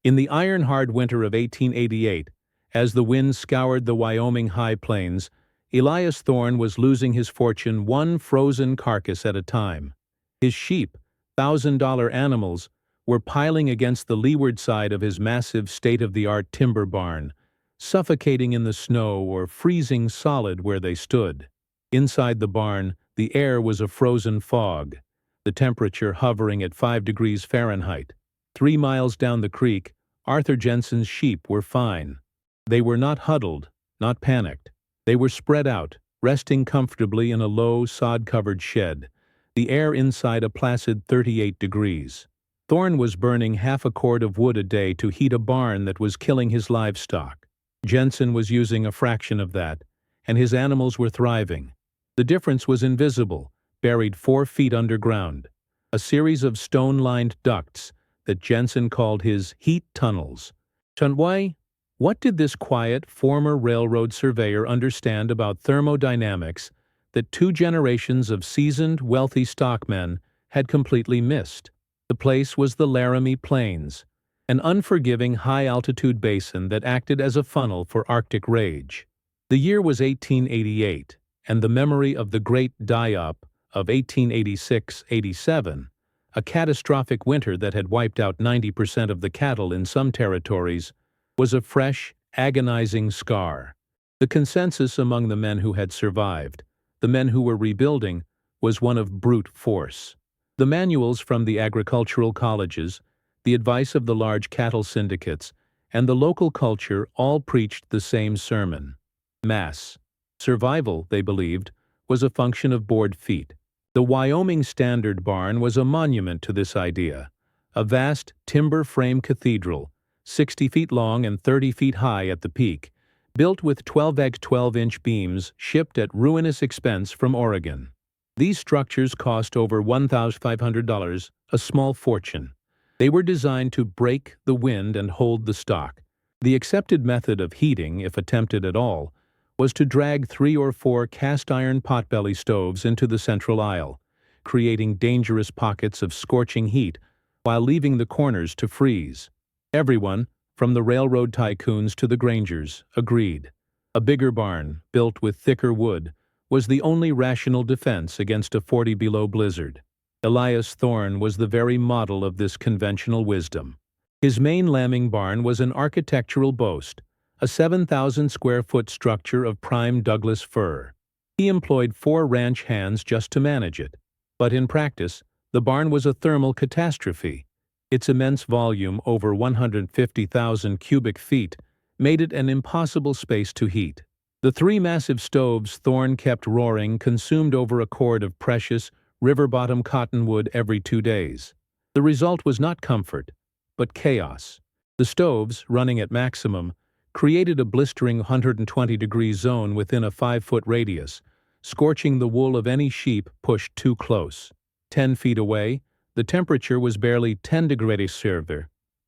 In the iron-hard winter of 1888, as the wind scoured the Wyoming high plains, Elias Thorne was losing his fortune one frozen carcass at a time. His sheep, $1,000 animals, were piling against the leeward side of his massive state-of-the-art timber barn, suffocating in the snow or freezing solid where they stood. Inside the barn, the air was a frozen fog, the temperature hovering at 5 degrees Fahrenheit. 3 miles down the creek, Arthur Jensen's sheep were fine. They were not huddled, not panicked. They were spread out, resting comfortably in a low, sod-covered shed, the air inside a placid 38 degrees. Thorne was burning half a cord of wood a day to heat a barn that was killing his livestock. Jensen was using a fraction of that, and his animals were thriving. The difference was invisible, buried 4 feet underground, a series of stone-lined ducts that Jensen called his heat tunnels. Why? What did this quiet, former railroad surveyor understand about thermodynamics that 2 generations of seasoned, wealthy stockmen had completely missed? The place was the Laramie Plains, an unforgiving high-altitude basin that acted as a funnel for Arctic rage. The year was 1888, and the memory of the great die-up of 1886-87, a catastrophic winter that had wiped out 90% of the cattle in some territories, was a fresh, agonizing scar. The consensus among the men who had survived, the men who were rebuilding, was one of brute force. The manuals from the agricultural colleges, the advice of the large cattle syndicates, and the local culture all preached the same sermon. Mass survival, they believed, was a function of board feet. The Wyoming Standard Barn was a monument to this idea, a vast timber frame cathedral, 60 feet long and 30 feet high at the peak, built with 12x12-inch beams shipped at ruinous expense from Oregon. These structures cost over $1,500, a small fortune. They were designed to break the wind and hold the stock. The accepted method of heating, if attempted at all, was to drag 3 or 4 cast-iron potbelly stoves into the central aisle, creating dangerous pockets of scorching heat while leaving the corners to freeze. Everyone, from the railroad tycoons to the Grangers, agreed. A bigger barn, built with thicker wood, was the only rational defense against a 40-below blizzard. Elias Thorne was the very model of this conventional wisdom. His main lambing barn was an architectural boast, a 7,000-square-foot structure of prime Douglas fir. He employed 4 ranch hands just to manage it. But in practice, the barn was a thermal catastrophe. Its immense volume, over 150,000 cubic feet, made it an impossible space to heat. The 3 massive stoves Thorne kept roaring consumed over a cord of precious, river-bottom cottonwood every 2 days. The result was not comfort, but chaos. The stoves, running at maximum, created a blistering 120-degree zone within a 5-foot radius, scorching the wool of any sheep pushed too close. 10 feet away, the temperature was barely 10 degrees Celsius,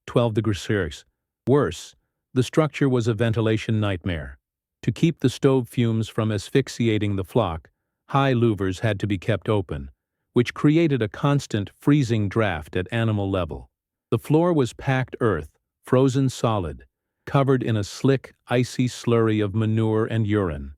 12 degrees Celsius. Worse, the structure was a ventilation nightmare. To keep the stove fumes from asphyxiating the flock, high louvers had to be kept open, which created a constant freezing draft at animal level. The floor was packed earth, frozen solid, covered in a slick, icy slurry of manure and urine.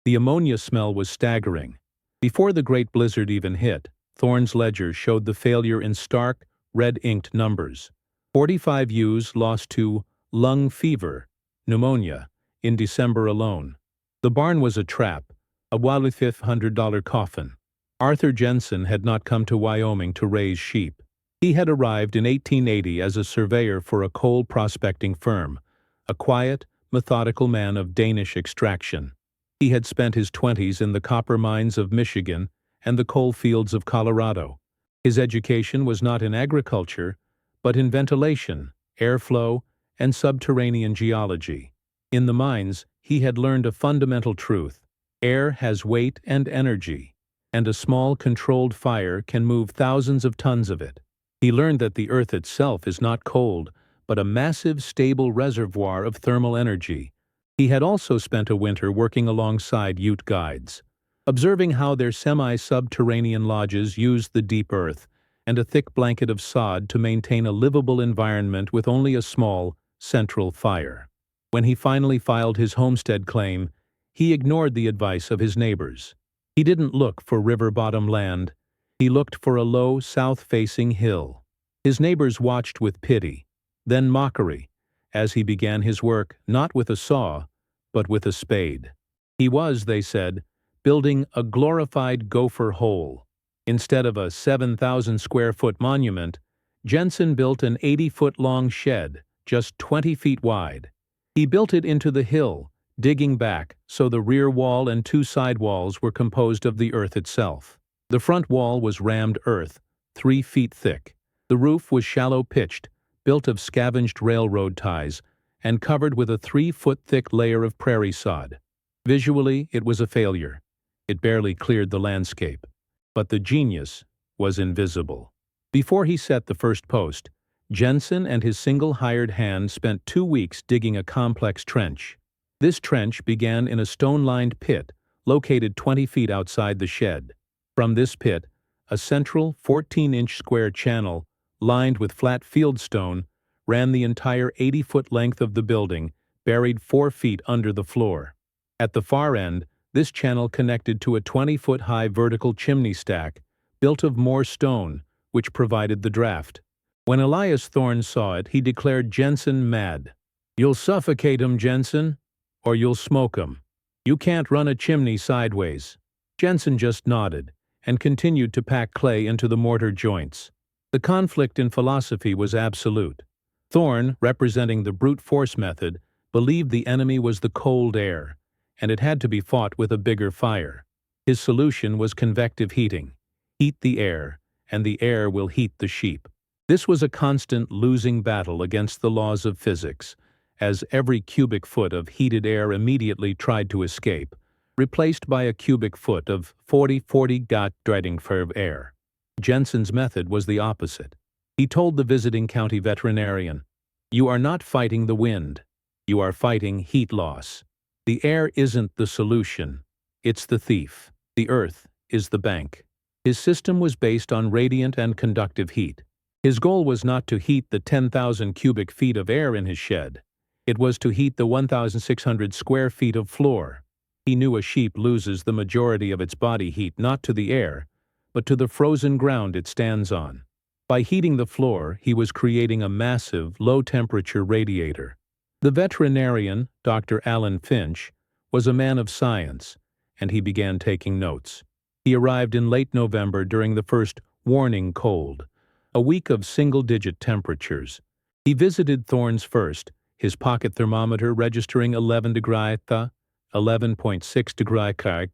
The ammonia smell was staggering. Before the great blizzard even hit, Thorne's ledger showed the failure in stark, red-inked numbers. 45 ewes lost to lung fever, pneumonia, in December alone. The barn was a trap, a $1,500 coffin. Arthur Jensen had not come to Wyoming to raise sheep. He had arrived in 1880 as a surveyor for a coal prospecting firm, a quiet, methodical man of Danish extraction. He had spent his 20s in the copper mines of Michigan and the coal fields of Colorado. His education was not in agriculture, but in ventilation, airflow, and subterranean geology. In the mines, he had learned a fundamental truth: air has weight and energy, and a small controlled fire can move thousands of tons of it. He learned that the earth itself is not cold, but a massive, stable reservoir of thermal energy. He had also spent a winter working alongside Ute guides, observing how their semi-subterranean lodges used the deep earth and a thick blanket of sod to maintain a livable environment with only a small, central fire. When he finally filed his homestead claim, he ignored the advice of his neighbors. He didn't look for river-bottom land. He looked for a low, south-facing hill. His neighbors watched with pity, then mockery, as he began his work not with a saw, but with a spade. He was, they said, building a glorified gopher hole. Instead of a 7,000-square-foot monument, Jensen built an 80-foot-long shed, just 20 feet wide. He built it into the hill, digging back so the rear wall and two side walls were composed of the earth itself. The front wall was rammed earth, 3 feet thick. The roof was shallow-pitched, built of scavenged railroad ties, and covered with a 3-foot-thick layer of prairie sod. Visually, it was a failure. It barely cleared the landscape. But the genius was invisible. Before he set the first post, Jensen and his single hired hand spent 2 weeks digging a complex trench. This trench began in a stone-lined pit located 20 feet outside the shed. From this pit, a central 14-inch square channel, lined with flat fieldstone, ran the entire 80-foot length of the building, buried 4 feet under the floor. At the far end, this channel connected to a 20-foot-high vertical chimney stack, built of more stone, which provided the draft. When Elias Thorne saw it, he declared Jensen mad. "You'll suffocate 'em, Jensen, or you'll smoke 'em. You can't run a chimney sideways." Jensen just nodded, and continued to pack clay into the mortar joints. The conflict in philosophy was absolute. Thorne, representing the brute force method, believed the enemy was the cold air, and it had to be fought with a bigger fire. His solution was convective heating. Heat the air, and the air will heat the sheep. This was a constant losing battle against the laws of physics, as every cubic foot of heated air immediately tried to escape, replaced by a cubic foot of 40 got dreading of air. Jensen's method was the opposite. He told the visiting county veterinarian, "You are not fighting the wind. You are fighting heat loss. The air isn't the solution. It's the thief. The earth is the bank." His system was based on radiant and conductive heat. His goal was not to heat the 10,000 cubic feet of air in his shed. It was to heat the 1,600 square feet of floor. He knew a sheep loses the majority of its body heat not to the air, but to the frozen ground it stands on. By heating the floor, he was creating a massive, low-temperature radiator. The veterinarian, Dr. Alan Finch, was a man of science, and he began taking notes. He arrived in late November during the first warning cold, a week of single-digit temperatures. He visited Thorne's first, his pocket thermometer registering 11.6 degrees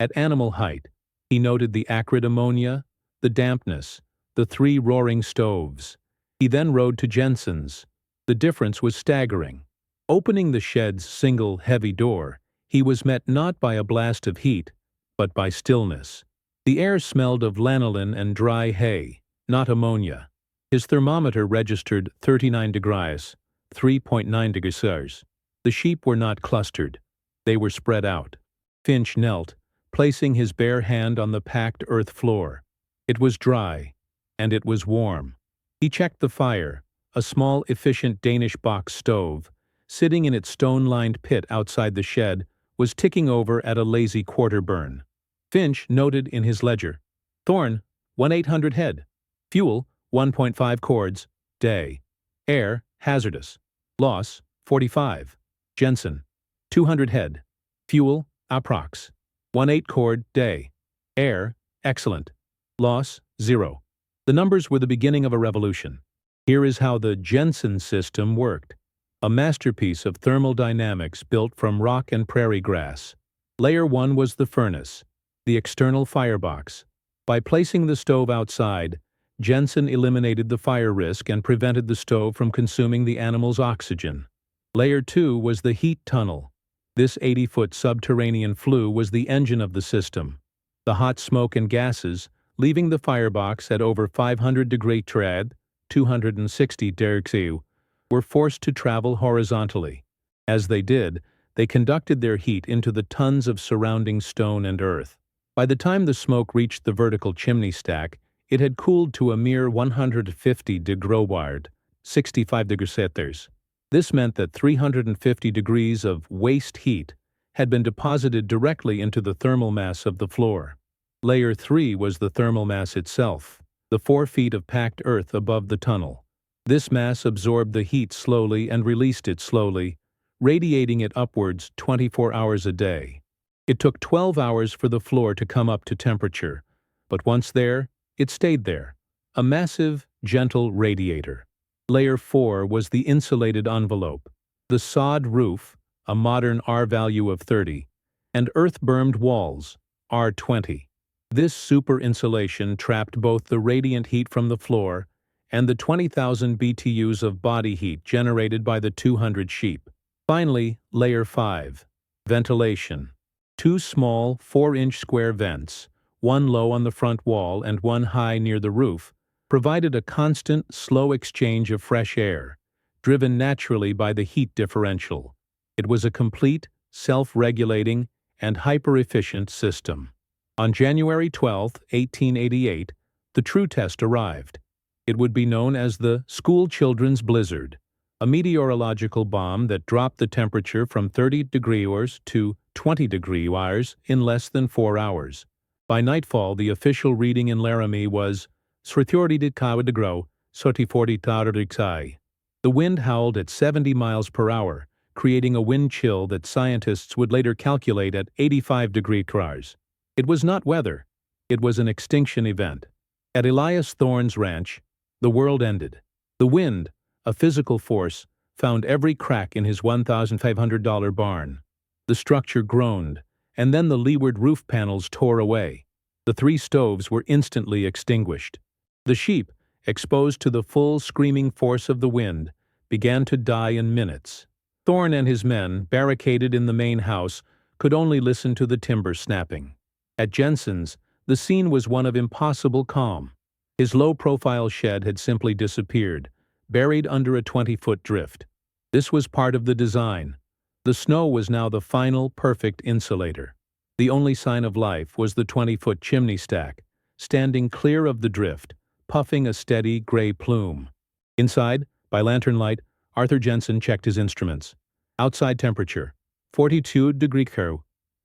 at animal height. He noted the acrid ammonia, the dampness, the 3 roaring stoves. He then rode to Jensen's. The difference was staggering. Opening the shed's single, heavy door, he was met not by a blast of heat, but by stillness. The air smelled of lanolin and dry hay, not ammonia. His thermometer registered 39 degrees, 3.9 degrees. The sheep were not clustered. They were spread out. Finch knelt, placing his bare hand on the packed earth floor. It was dry, and it was warm. He checked the fire, a small, efficient Danish box stove, sitting in its stone-lined pit outside the shed, was ticking over at a lazy quarter burn. Finch noted in his ledger, "Thorne, 1/800 head. Fuel, 1.5 cords, day. Air, hazardous. Loss, 45. Jensen, 200 head. Fuel, approx. 1/8 cord, day. Air, excellent. Loss, 0. The numbers were the beginning of a revolution. Here is how the Jensen system worked. A masterpiece of thermodynamics built from rock and prairie grass. Layer 1 was the furnace, the external firebox. By placing the stove outside, Jensen eliminated the fire risk and prevented the stove from consuming the animal's oxygen. Layer 2 was the heat tunnel. This 80-foot subterranean flue was the engine of the system. The hot smoke and gases, leaving the firebox at over 500 degrees Celsius, 260 degrees, were forced to travel horizontally. As they did, they conducted their heat into the tons of surrounding stone and earth. By the time the smoke reached the vertical chimney stack, it had cooled to a mere 150 degrees 65 degrees Celsius. This meant that 350 degrees of waste heat had been deposited directly into the thermal mass of the floor. Layer 3 was the thermal mass itself, the 4 feet of packed earth above the tunnel. This mass absorbed the heat slowly and released it slowly, radiating it upwards 24 hours a day. It took 12 hours for the floor to come up to temperature, but once there, it stayed there, a massive, gentle radiator. Layer 4 was the insulated envelope, the sod roof, a modern R value of 30, and earth-bermed walls, R20. This super insulation trapped both the radiant heat from the floor and the 20,000 BTUs of body heat generated by the 200 sheep. Finally, Layer 5. Ventilation. 2 small, 4-inch square vents, one low on the front wall and one high near the roof, provided a constant, slow exchange of fresh air, driven naturally by the heat differential. It was a complete, self-regulating, and hyper-efficient system. On January 12, 1888, the true test arrived. It would be known as the school children's blizzard, a meteorological bomb that dropped the temperature from 30 degrees to 20 degrees in less than 4 hours. By nightfall, the official reading in Laramie was 30 degrees, 40 degrees. The wind howled at 70 miles per hour, creating a wind chill that scientists would later calculate at 85 degrees. It was not weather. It was an extinction event. At Elias Thorne's ranch, the world ended. The wind, a physical force, found every crack in his $1,500 barn. The structure groaned, and then the leeward roof panels tore away. The 3 stoves were instantly extinguished. The sheep, exposed to the full screaming force of the wind, began to die in minutes. Thorne and his men, barricaded in the main house, could only listen to the timber snapping. At Jensen's, the scene was one of impossible calm. His low-profile shed had simply disappeared, buried under a 20-foot drift. This was part of the design. The snow was now the final, perfect insulator. The only sign of life was the 20-foot chimney stack, standing clear of the drift, puffing a steady gray plume. Inside, by lantern light, Arthur Jensen checked his instruments. Outside temperature, 42 degrees Celsius.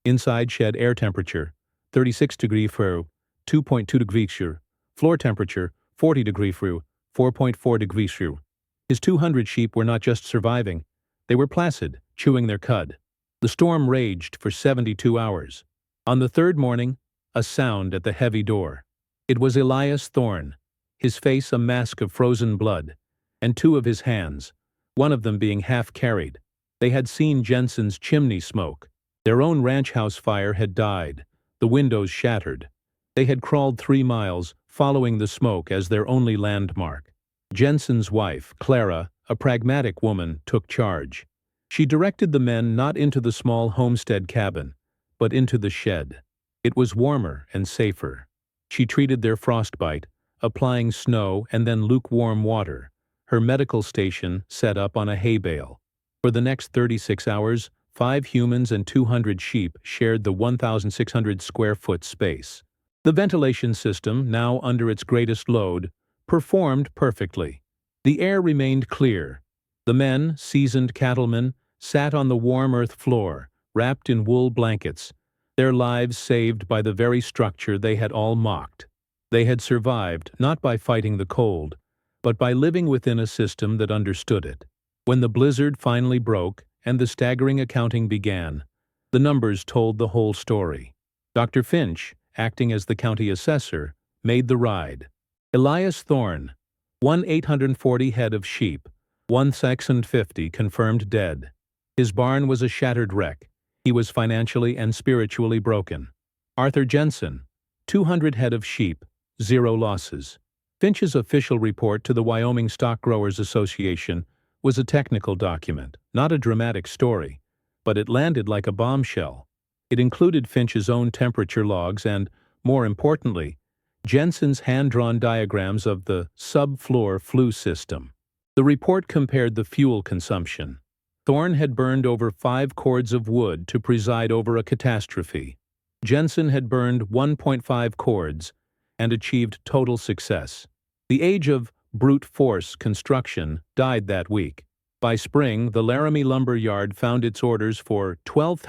Inside shed air temperature, 36 degrees Celsius, 2.2 degrees Celsius. Floor temperature, 40 degrees Celsius, 4.4 degrees Celsius. His 200 sheep were not just surviving, they were placid, chewing their cud. The storm raged for 72 hours. On the 3rd morning, a sound at the heavy door. It was Elias Thorne, his face a mask of frozen blood, and 2 of his hands, one of them being half carried. They had seen Jensen's chimney smoke. Their own ranch house fire had died, the windows shattered. They had crawled 3 miles, following the smoke as their only landmark. Jensen's wife, Clara, a pragmatic woman, took charge. She directed the men not into the small homestead cabin, but into the shed. It was warmer and safer. She treated their frostbite, applying snow and then lukewarm water, her medical station set up on a hay bale. For the next 36 hours, 5 humans and 200 sheep shared the 1,600 square foot space. The ventilation system, now under its greatest load, performed perfectly. The air remained clear. The men, seasoned cattlemen, sat on the warm earth floor, wrapped in wool blankets, their lives saved by the very structure they had all mocked. They had survived not by fighting the cold, but by living within a system that understood it. When the blizzard finally broke and the staggering accounting began, the numbers told the whole story. Dr. Finch, acting as the county assessor, made the ride. Elias Thorne, 1,840 head of sheep, 1,650 confirmed dead. His barn was a shattered wreck. He was financially and spiritually broken. Arthur Jensen, 200 head of sheep, 0 losses. Finch's official report to the Wyoming Stock Growers Association was a technical document, not a dramatic story, but it landed like a bombshell. It included Finch's own temperature logs and, more importantly, Jensen's hand-drawn diagrams of the subfloor flue system. The report compared the fuel consumption. Thorne had burned over 5 cords of wood to preside over a catastrophe. Jensen had burned 1.5 cords, and achieved total success. The age of brute force construction died that week. By spring, the Laramie lumber yard found its orders for 12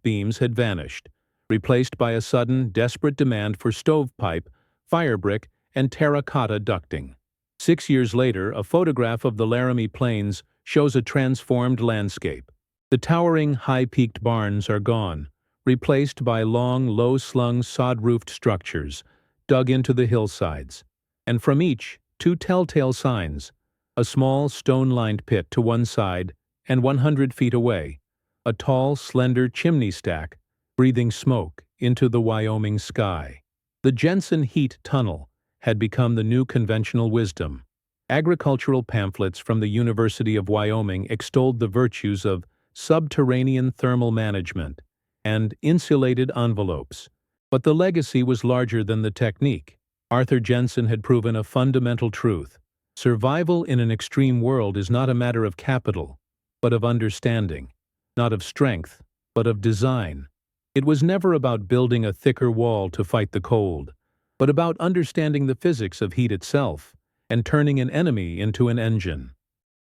beams had vanished, replaced by a sudden, desperate demand for stovepipe, firebrick, and terracotta ducting. 6 years later, a photograph of the Laramie Plains shows a transformed landscape. The towering, high-peaked barns are gone, replaced by long, low-slung, sod-roofed structures dug into the hillsides. And from each, two telltale signs: a small, stone-lined pit to one side, and 100 feet away, a tall, slender chimney stack breathing smoke into the Wyoming sky. The Jensen Heat Tunnel had become the new conventional wisdom. Agricultural pamphlets from the University of Wyoming extolled the virtues of subterranean thermal management and insulated envelopes. But the legacy was larger than the technique. Arthur Jensen had proven a fundamental truth. Survival in an extreme world is not a matter of capital, but of understanding, not of strength, but of design. It was never about building a thicker wall to fight the cold, but about understanding the physics of heat itself and turning an enemy into an engine.